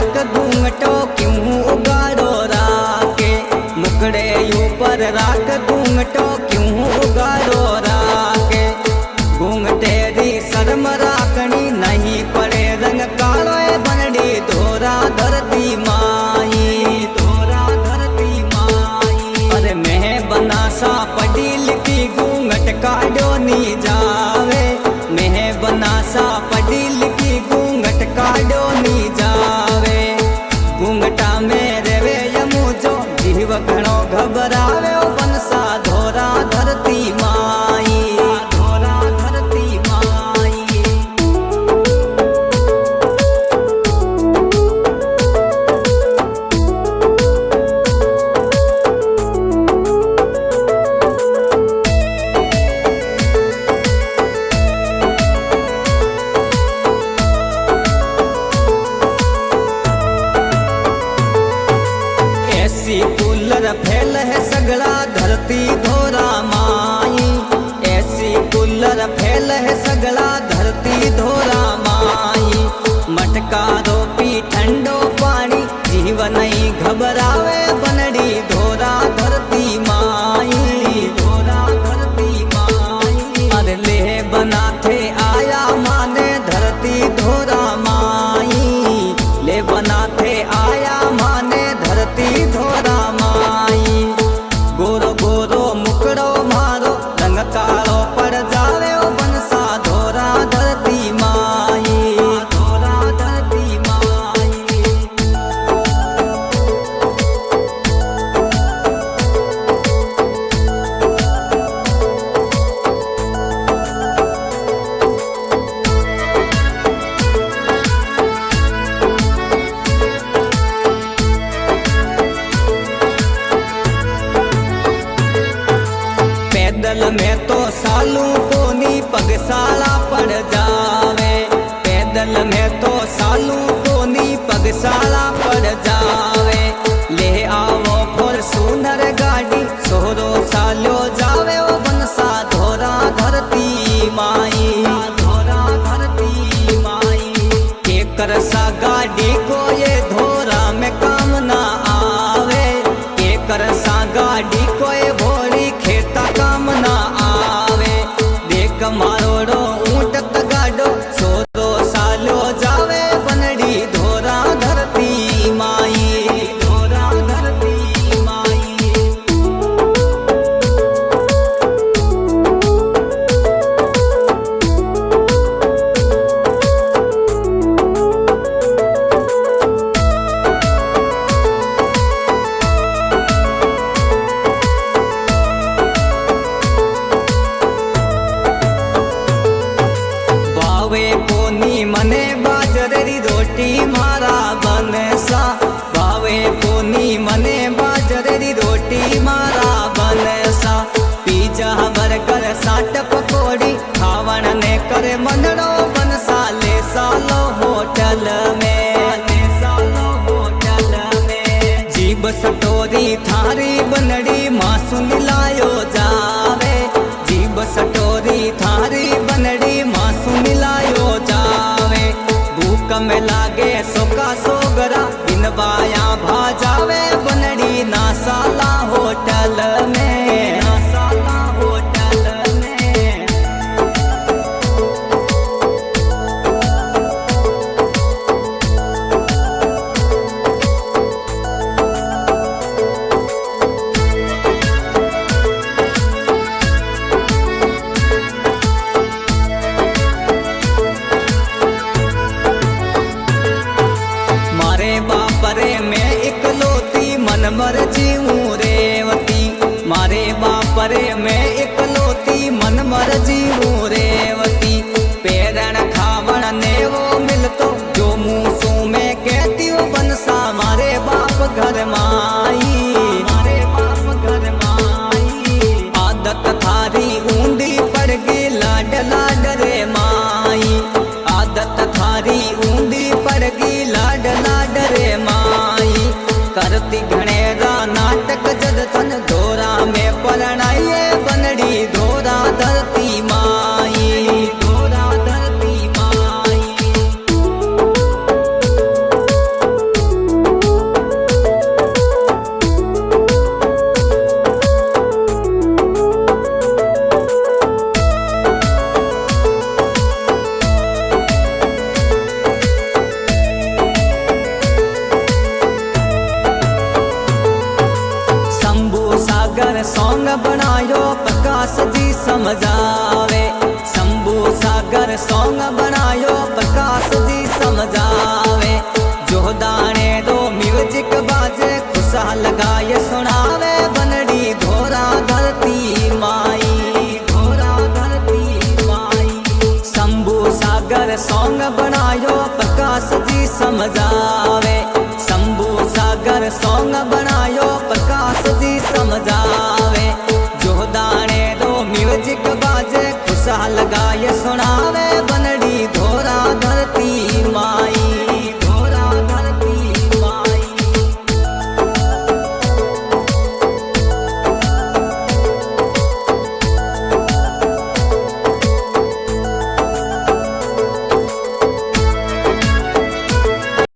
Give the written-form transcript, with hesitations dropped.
राख घूंघटो क्यों उगाड़ो राके, मुकड़े ऊपर राख घूंघटो क्यों उगाड़ो राके। घूंघटे री शर्म राखनी नहीं पड़े रंग कालो बनड़ी धोरा धरती माई, धोरा धरती माई। अरे मैं बनासा पढ़ी लिखी घूंघट काढ़ो नी जावे, मैं बनासा पढ़ी लिखी घूंघट काढ़ो नी जावे। घूंघटा में रेवे यमु जो जीव घणो घबरावे बनसा धोरा धरती माई, धोरा धरती माई। ऐसी कूलर फैल है सगड़ा धरती धोरा माई, ऐसी कूलर फैल है सगड़ा धरती धोरा माई। मटका रोपी ठंडो पानी जीव नहीं घबरावे बनड़ी धोरा धरती माई, धोरा धरती माई। अरे ले बना थे आया माने धरती धोरा माई, ले बना थे आया माने धरती धोरा माई। गोरो गोरो मुकड़ो मारो रंग कालो पड़ जावे ओ बनसा धोरा धरती माई, धोरा धरती माई। पैदल में तो सालू कोनी पगसाला पड़ जावे, पैदल में तो सालू कोनी पगसाला पड़ जावे। ले आओ फॉर्च्यूनर गाड़ी सोरो सालो जावे ओ बनसा धोरा धरती माई, धोरा धरती माई। के करसा गाड़ी को ये धोरा में काम ना आवे, के करसा गाड़ी को ये भोरी खेता काम ना आवे। देख मारोड़ो ऊंट तगाड़ो सोरो सालो जावे बनड़ी धोरा धरती माई, धोरा धरती माई। भावे कोनी मने बाजरेरी रोटी मारा बनसा, भावे कोनी मने बाजरेरी रोटी मारा बनसा। पिज्जा बर्गर साट पकोड़ी खावण ने करे मनड़ो बनसा ले सालो होटल में, ले सालो होटल में। जीब सटोरी थारी बनड़ी मासून लायो जावे, जीब सटोरी थारी बनड़ी मासून लायो जावे। भूख में लागे सोका सोगरा बिन बाया भाजावे बनड़ी नासाला होटल में, नासाला होटल में। मारे बापरे मैं इकलौती मन मर जीऊं रेवती, मारे बापरे मैं इकलौती मन मर जीऊं रेवती। पेरण खावण ने वो मिलतो जो मुँह सू में कहती हूँ बनसा मारे बाप घर माई, मारे बाप घर माई। आदत थारी ऊंधी पड़ गई लाड लाड रे माई, आदत थारी ऊंधी पड़ गई लाड लाड रे माई। करती घणेरा नाटक जद तन धोरा में परणाइए बनड़ी धोरा धरती माई। सागर सॉन्ग बनायो प्रकाश जी समझावे। शंभू सागर सॉन्ग बनायो प्रकाश जी समझावे। जो दाने दो म्यूजिक बाजे खुशहाल गाए सुनावे। बनड़ी धोरा धरती माई, धोरा धरती माई। शंभू सागर सॉन्ग बनायो प्रकाश जी समझावे। शंभू सागर सॉन्ग बनायो प्रकाश जी समझावे। जो दाने दो म्यूजिक बाजे खुशहाल गाए सुना।